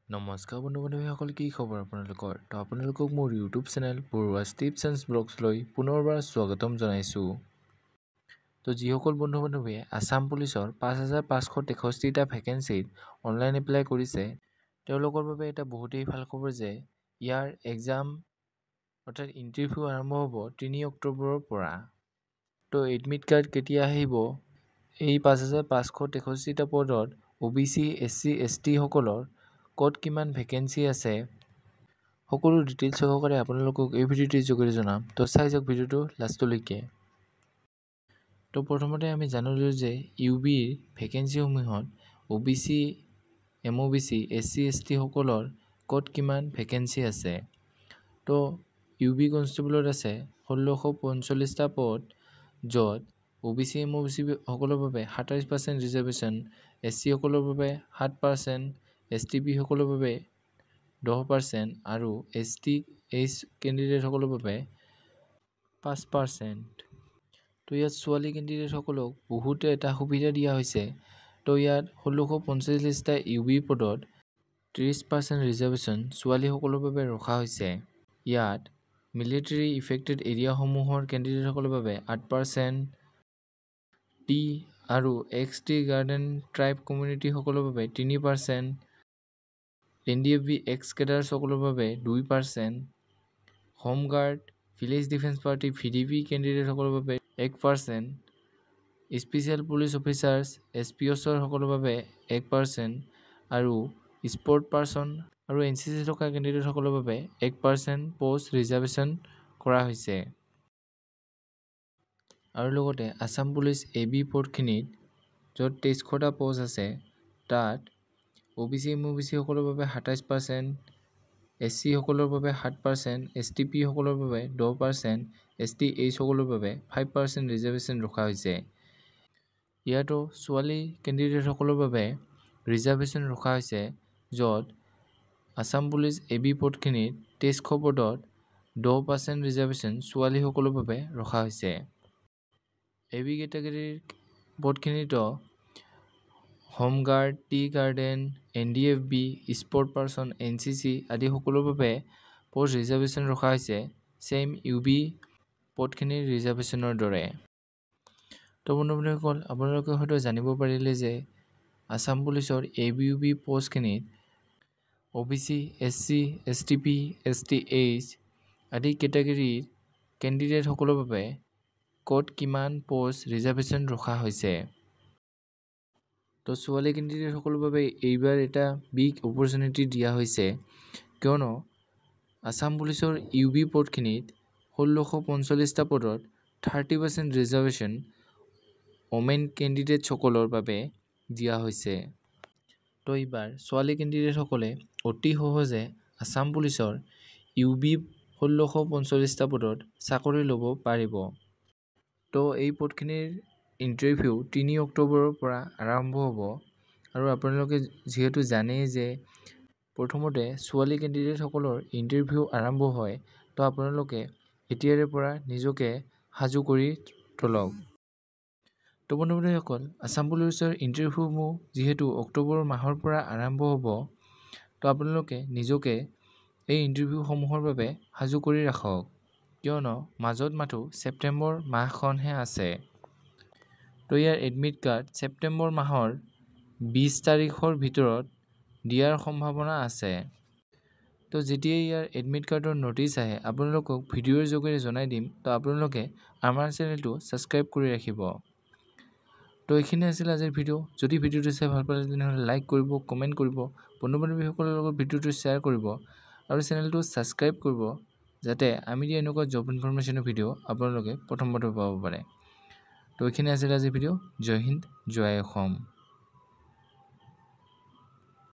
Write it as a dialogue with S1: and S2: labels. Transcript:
S1: নমস্কাৰ বন্ধু-বান্ধৱীসকল, কি খবৰ আপোনালোকৰ? তো আপোনালোকক মোৰ YouTube channel Baruah tips and ব্লগছলৈ পুনৰবাৰ স্বাগতম জনাইছোঁ। তো যিসকল বন্ধু-বান্ধৱীয়ে আছাম পুলিচৰ ৫,৫৬৩টা ভেকেঞ্চিত অনলাইন এপ্লাই কৰিছে, তেওঁলোকৰ বাবে এটা বহুতেই ভাল খবৰ যে ইয়াৰ এক্সাম অৰ্থাৎ ইণ্টাৰভিউ আৰম্ভ হ'ব ৩ অক্টোবৰৰ পৰা। তো এডমিট কাৰ্ড কেতিয়া আহিব? এই ৫,৫৬৩টা পদত OBC, SC, ST সকলৰ ক'ত কিমান ভেকেঞ্চি আছে, সকলো ডিটেইলছ সহকাৰে আপোনালোকক এই ভিডিঅ'টিৰ যোগেদি জনাম। তো চাই যাওক ভিডিঅ'টো লাষ্টলৈকে। তো প্ৰথমতে আমি জানিলোঁ যে UBৰ ভেকেঞ্চিসমূহত OBC, MOBC, SC, ST সকলৰ ক'ত কিমান ভেকেঞ্চি আছে। তো UB কনষ্টেবলত আছে ১৬৪৫টা পদ, য'ত OBC, MOBC সকলৰ বাবে ২৭% ৰিজাৰ্ভেশ্যন, SC সকলৰ বাবে 7%, STP সকলৰ বাবে 10% আৰু STH কেণ্ডিডেটসকলৰ বাবে 5%। তো ইয়াত ছোৱালী কেণ্ডিডেটসকলক বহুতে এটা সুবিধা দিয়া হৈছে। তো ইয়াত ১৬৪৫টা UB পদত 30% ৰিজাৰ্ভেশ্যন ছোৱালীসকলৰ বাবে ৰখা হৈছে। ইয়াত মিলিটাৰী ইফেক্টেড এৰিয়াসমূহৰ কেণ্ডিডেটসকলৰ বাবে 8%, টি আৰু XT গাৰ্ডেন ট্ৰাইব কমিউনিটিসকলৰ বাবে 3%, NDFB এক্স কেডাৰসকলৰ বাবে 2%, home guard, village defence party VDP কেণ্ডিডেটসকলৰ বাবে 1%, স্পেচিয়েল পুলিচ অফিচাৰ্ছ SPOছৰ সকলৰ বাবে 1% আৰু স্পৰ্ট পাৰ্চন আৰু NCC থকা কেণ্ডিডেটসকলৰ বাবে 1% পোষ্ট ৰিজাৰ্ভেশ্যন কৰা হৈছে। আৰু লগতে আছাম পুলিচ AB পদখিনিত য'ত 23টা পোষ্ট আছে, তাত OBC, MOBC সকলৰ বাবে 27%, SC সকলৰ বাবে 7%, STP সকলৰ বাবে 10%, STH সকলৰ বাবে 5% ৰিজাৰ্ভেশ্যন ৰখা হৈছে। ইয়াতো ছোৱালী কেণ্ডিডেটসকলৰ বাবে ৰিজাৰ্ভেশ্যন ৰখা হৈছে, য'ত আছাম পুলিচ AB পদখিনিত 2300 পদত 10% ৰিজাৰ্ভেশ্যন ছোৱালীসকলৰ বাবে ৰখা হৈছে। AB কেটেগৰীৰ পদখিনিতো home guard, tea garden, NDFB, sport person, NCC আদি সকলৰ বাবে পোষ্ট ৰিজাৰ্ভেশ্যন ৰখা হৈছে, ছেইম UB পদখিনিৰ ৰিজাৰ্ভেশ্যনৰ দৰে। তো বন্ধু-বান্ধৱীসকল, আপোনালোকে হয়তো জানিব পাৰিলে যে আছাম পুলিচৰ ABUB পোষ্টখিনিত OBC, SC, STP, STH আদি কেটেগৰীৰ কেণ্ডিডেটসকলৰ বাবে ক'ত কিমান পোষ্ট ৰিজাৰ্ভেশ্যন ৰখা হৈছে। তো ছোৱালী কেণ্ডিডেটসকলৰ বাবে এইবাৰ এটা বিগ অপৰচুনিটি দিয়া হৈছে, কিয়নো আছাম পুলিচৰ UB পদখিনিত ১৬৪৫টা পদত 30% ৰিজাৰ্ভেশ্যন ওমেন কেণ্ডিডেটসকলৰ বাবে দিয়া হৈছে। তো এইবাৰ ছোৱালী কেণ্ডিডেটসকলে অতি সহজে আছাম পুলিচৰ UB ১৬৪৫টা পদত চাকৰি ল'ব পাৰিব। তো এই পদখিনিৰ ইণ্টাৰভিউ ৩ অক্টোবৰৰ পৰা আৰম্ভ হ'ব। আৰু আপোনালোকে যিহেতু জানেই যে প্ৰথমতে ছোৱালী কেণ্ডিডেটসকলৰ ইণ্টাৰভিউ আৰম্ভ হয়, তো আপোনালোকে এতিয়াৰে পৰা নিজকে সাজু কৰি তোলক। তো বন্ধু-বান্ধৱীসকল, আছাম পুলিচৰ ইণ্টাৰভিউসমূহ যিহেতু অক্টোবৰ মাহৰ পৰা আৰম্ভ হ'ব, তো আপোনালোকে নিজকে এই ইণ্টাৰভিউসমূহৰ বাবে সাজু কৰি ৰাখক, কিয়নো মাজত মাথো ছেপ্টেম্বৰ মাহখনহে আছে। তো ইয়াৰ এডমিট কাৰ্ড ছেপ্টেম্বৰ মাহৰ 20 তাৰিখৰ ভিতৰত দিয়াৰ সম্ভাৱনা আছে। তো যেতিয়াই ইয়াৰ এডমিট কাৰ্ডৰ ন'টিছ আহে, আপোনালোকক ভিডিঅ'ৰ যোগেৰে জনাই দিম। তো আপোনালোকে আমাৰ চেনেলটো ছাবস্ক্ৰাইব কৰি ৰাখিব। তো এইখিনি আছিল আজিৰ ভিডিঅ'। যদি ভিডিঅ'টো চাই ভাল পালে তেনেহ'লে লাইক কৰিব, কমেণ্ট কৰিব, বন্ধু-বান্ধৱীসকলৰ লগত ভিডিঅ'টো শ্বেয়াৰ কৰিব আৰু চেনেলটো ছাবস্ক্ৰাইব কৰিব, যাতে আমি দিয়া এনেকুৱা জব ইনফৰমেশ্যনৰ ভিডিঅ' আপোনালোকে প্ৰথমতে পাব পাৰে। তো এইখিনি আছিল আজিৰ ভিডিঅ'। জয় হিন্দ, জয় অসম।